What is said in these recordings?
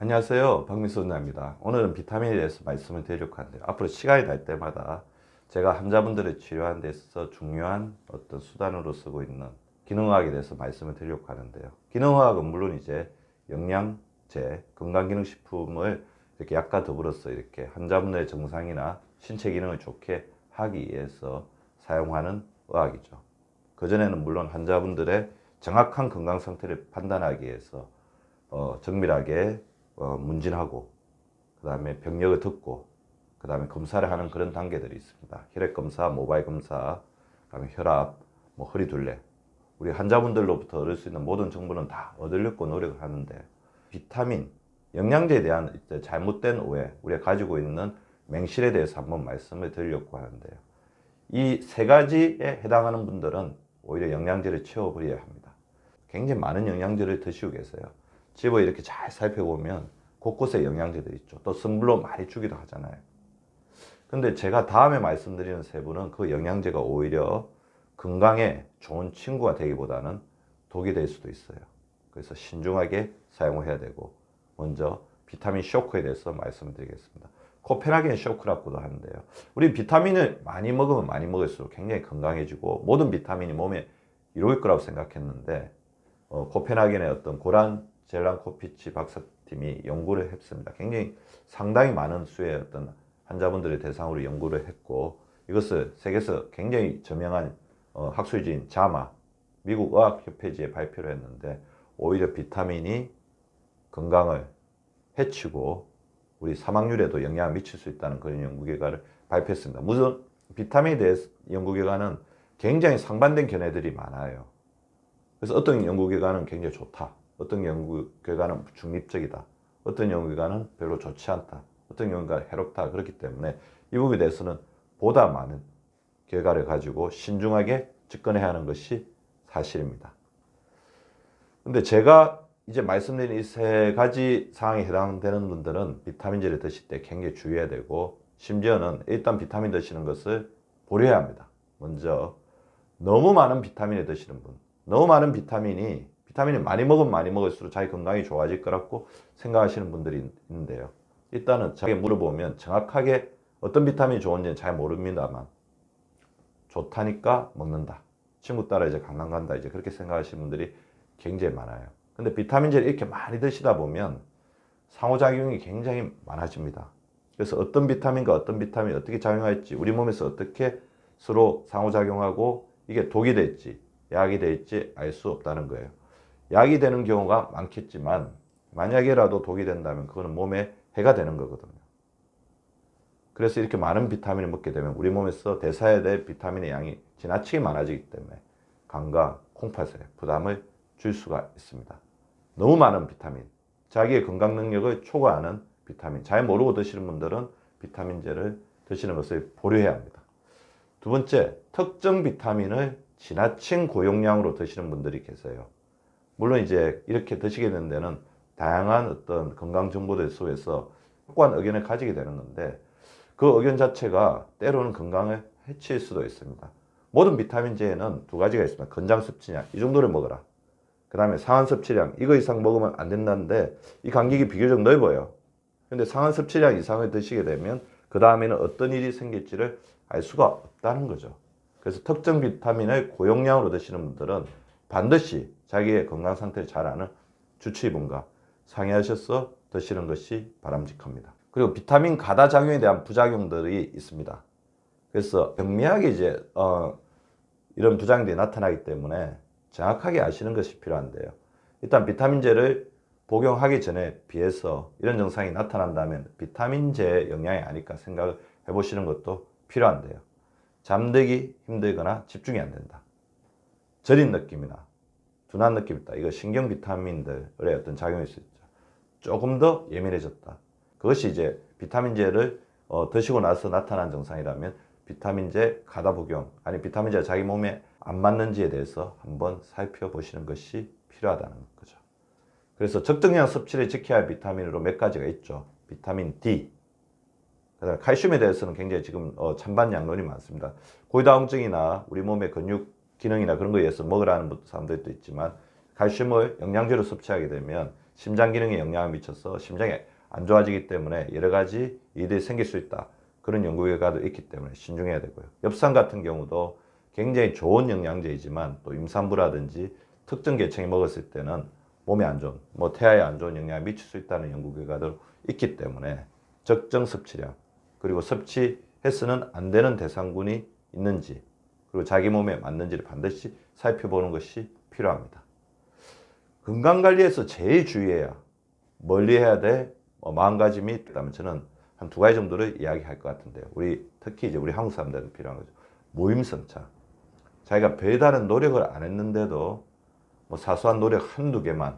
안녕하세요, 박민수 원장입니다. 오늘은 비타민에 대해서 말씀을 드리려고 하는데요. 앞으로 시간이 날 때마다 제가 환자분들을 치료하는 데 있어서 중요한 어떤 수단으로 쓰고 있는 기능의학에 대해서 말씀을 드리려고 하는데요. 기능의학은 물론 이제 영양제, 건강기능식품을 이렇게 약과 더불어서 이렇게 환자분들의 정상이나 신체 기능을 좋게 하기 위해서 사용하는 의학이죠. 그전에는 물론 환자분들의 정확한 건강 상태를 판단하기 위해서 정밀하게 문진하고 그 다음에 병력을 듣고 그 다음에 검사를 하는 그런 단계들이 있습니다. 혈액검사, 모바일 검사, 그 다음에 혈압, 허리둘레, 우리 환자분들로부터 얻을 수 있는 모든 정보는 다 얻으려고 노력을 하는데, 비타민, 영양제에 대한 잘못된 오해, 우리가 가지고 있는 맹실에 대해서 한번 말씀을 드리려고 하는데요. 이 세 가지에 해당하는 분들은 오히려 영양제를 채워버려야 합니다. 굉장히 많은 영양제를 드시고 계세요. 집을 이렇게 잘 살펴보면 곳곳에 영양제들이 있죠. 또 선물로 많이 주기도 하잖아요. 근데 제가 다음에 말씀드리는 세 분은 그 영양제가 오히려 건강에 좋은 친구가 되기보다는 독이 될 수도 있어요. 그래서 신중하게 사용을 해야 되고, 먼저 비타민 쇼크에 대해서 말씀을 드리겠습니다. 코페라겐 쇼크라고도 하는데요. 우리 비타민을 많이 먹으면 많이 먹을수록 굉장히 건강해지고 모든 비타민이 몸에 이로울 거라고 생각했는데, 코펜하겐의 어떤 고란 젤란코피치 박사팀이 연구를 했습니다. 굉장히 상당히 많은 수의 어떤 환자분들의 대상으로 연구를 했고, 이것을 세계에서 굉장히 저명한 학술지인 자마, 미국 의학협회지에 발표를 했는데, 오히려 비타민이 건강을 해치고 우리 사망률에도 영향을 미칠 수 있다는 그런 연구 결과를 발표했습니다. 무슨 비타민에 대해서 연구결과는 굉장히 상반된 견해들이 많아요. 그래서 어떤 연구결과는 굉장히 좋다, 어떤 연구결과는 중립적이다, 어떤 연구결과는 별로 좋지 않다, 어떤 연구가 해롭다. 그렇기 때문에 이 부분에 대해서는 보다 많은 결과를 가지고 신중하게 접근해야 하는 것이 사실입니다. 근데 제가 이제 말씀드린 이 세 가지 상황에 해당되는 분들은 비타민제를 드실 때 굉장히 주의해야 되고, 심지어는 일단 비타민 드시는 것을 고려해야 합니다. 먼저 너무 많은 비타민을 드시는 분, 너무 많은 비타민이 많이 먹으면 많이 먹을수록 자기 건강이 좋아질 거라고 생각하시는 분들이 있는데요. 일단은 자기가 물어보면 정확하게 어떤 비타민이 좋은지는 잘 모릅니다만 좋다니까 먹는다, 친구 따라 이제 강남 간다, 이제 그렇게 생각하시는 분들이 굉장히 많아요. 근데 비타민제를 이렇게 많이 드시다 보면 상호작용이 굉장히 많아집니다. 그래서 어떤 비타민과 어떤 비타민이 어떻게 작용할지, 우리 몸에서 어떻게 서로 상호작용하고 이게 독이 될지 약이 될지 알 수 없다는 거예요. 약이 되는 경우가 많겠지만 만약에라도 독이 된다면 그거는 몸에 해가 되는 거거든요. 그래서 이렇게 많은 비타민을 먹게 되면 우리 몸에서 대사해야 될 비타민의 양이 지나치게 많아지기 때문에 간과 콩팥에 부담을 줄 수가 있습니다. 너무 많은 비타민, 자기의 건강 능력을 초과하는 비타민, 잘 모르고 드시는 분들은 비타민제를 드시는 것을 보류해야 합니다. 두 번째, 특정 비타민을 지나친 고용량으로 드시는 분들이 계세요. 물론 이제 이렇게 드시게 된 데는 다양한 어떤 건강 정보들 속에서 확고한 의견을 가지게 되는 건데, 그 의견 자체가 때로는 건강을 해칠 수도 있습니다. 모든 비타민제에는 두 가지가 있습니다. 권장 섭취량, 이 정도를 먹어라. 그 다음에 상한 섭취량, 이거 이상 먹으면 안 된다는데 이 간격이 비교적 넓어요. 근데 상한 섭취량 이상을 드시게 되면 그 다음에는 어떤 일이 생길지를 알 수가 없다는 거죠. 그래서 특정 비타민을 고용량으로 드시는 분들은 반드시 자기의 건강 상태를 잘 아는 주치의분과 상의하셔서 드시는 것이 바람직합니다. 그리고 비타민 가다 작용에 대한 부작용들이 있습니다. 그래서 병미하게 이제 이런 부작용들이 나타나기 때문에 정확하게 아시는 것이 필요한데요. 일단 비타민제를 복용하기 전에 비해서 이런 증상이 나타난다면 비타민제의 영향이 아닐까 생각을 해보시는 것도 필요한데요. 잠들기 힘들거나 집중이 안 된다, 저린 느낌이나 둔한 느낌이 있다, 이거 신경 비타민들의 어떤 작용일 수 있죠. 조금 더 예민해졌다, 그것이 이제 비타민제를 드시고 나서 나타난 증상이라면 비타민제 가다 복용, 아니 비타민제가 자기 몸에 안 맞는지에 대해서 한번 살펴보시는 것이 필요하다는 거죠. 그래서 적정량 섭취를 지켜야 할 비타민으로 몇 가지가 있죠. 비타민 D, 그다음에 칼슘에 대해서는 굉장히 지금 찬반 양론이 많습니다. 고지다공증이나 우리 몸의 근육 기능이나 그런 거에 의해서 먹으라는 사람들도 있지만, 칼슘을 영양제로 섭취하게 되면 심장 기능에 영향을 미쳐서 심장이 안 좋아지기 때문에 여러 가지 일이 생길 수 있다. 그런 연구 결과도 있기 때문에 신중해야 되고요. 엽산 같은 경우도 굉장히 좋은 영양제이지만 또 임산부라든지 특정 계층이 먹었을 때는 몸에 안 좋은, 태아에 안 좋은 영향을 미칠 수 있다는 연구 결과도 있기 때문에 적정 섭취량, 그리고 섭취해서는 안 되는 대상군이 있는지, 그리고 자기 몸에 맞는지를 반드시 살펴보는 것이 필요합니다. 건강관리에서 제일 주의해야 멀리 해야 돼 40가지 있다면 저는 한 2가지 정도를 이야기할 것 같은데요. 특히 이제 우리 한국 사람들은 필요한 거죠. 무임승차. 자기가 별다른 노력을 안 했는데도 사소한 노력 한두 개만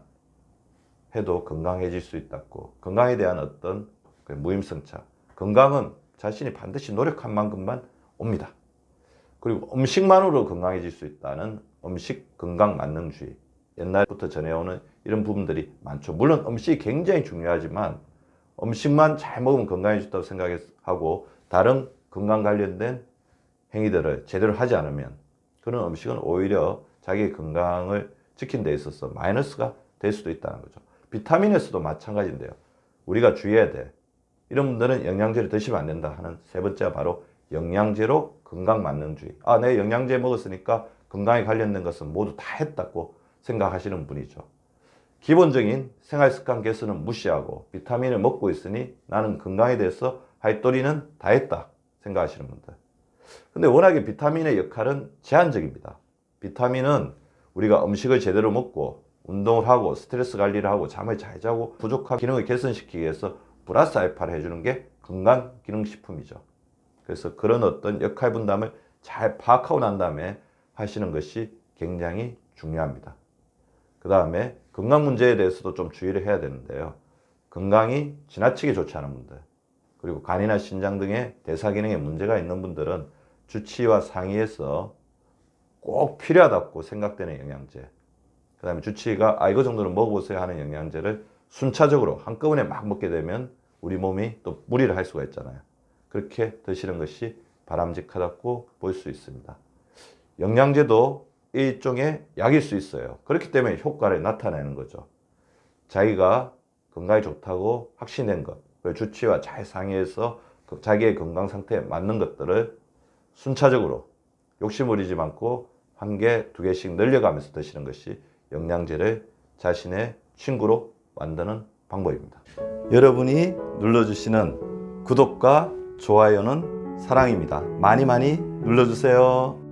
해도 건강해질 수 있다고. 건강에 대한 어떤 무임승차. 건강은 자신이 반드시 노력한 만큼만 옵니다. 그리고 음식만으로 건강해질 수 있다는 음식 건강 만능주의. 옛날부터 전해오는 이런 부분들이 많죠. 물론 음식이 굉장히 중요하지만 음식만 잘 먹으면 건강해진다고 생각하고 다른 건강 관련된 행위들을 제대로 하지 않으면 그런 음식은 오히려 자기의 건강을 지킨 데 있어서 마이너스가 될 수도 있다는 거죠. 비타민에서도 마찬가지인데요. 우리가 주의해야 돼. 이런 분들은 영양제를 드시면 안 된다 하는 세 번째가 바로 영양제로 건강 만능주의. 내가 영양제 먹었으니까 건강에 관련된 것은 모두 다 했다고 생각하시는 분이죠. 기본적인 생활습관 개선은 무시하고 비타민을 먹고 있으니 나는 건강에 대해서 할 도리는 다 했다 생각하시는 분들. 근데 워낙에 비타민의 역할은 제한적입니다. 비타민은 우리가 음식을 제대로 먹고 운동을 하고 스트레스 관리를 하고 잠을 잘 자고 부족한 기능을 개선시키기 위해서 플러스 알파를 해주는 게 건강기능식품이죠. 그래서 그런 어떤 역할 분담을 잘 파악하고 난 다음에 하시는 것이 굉장히 중요합니다. 그 다음에 건강 문제에 대해서도 좀 주의를 해야 되는데요. 건강이 지나치게 좋지 않은 분들, 그리고 간이나 신장 등의 대사 기능에 문제가 있는 분들은 주치의와 상의해서 꼭 필요하다고 생각되는 영양제, 그 다음에 주치의가 이거 정도는 먹어보세요 하는 영양제를 순차적으로 한꺼번에 막 먹게 되면 우리 몸이 또 무리를 할 수가 있잖아요. 그렇게 드시는 것이 바람직하다고 볼 수 있습니다. 영양제도 일종의 약일 수 있어요. 그렇기 때문에 효과를 나타내는 거죠. 자기가 건강에 좋다고 확신된 것, 주치의와 잘 상의해서 자기의 건강 상태에 맞는 것들을 순차적으로 욕심부리지 않고 1개, 2개씩 늘려가면서 드시는 것이 영양제를 자신의 친구로 만드는 방법입니다. 여러분이 눌러주시는 구독과 좋아요는 사랑입니다. 많이 많이 눌러주세요.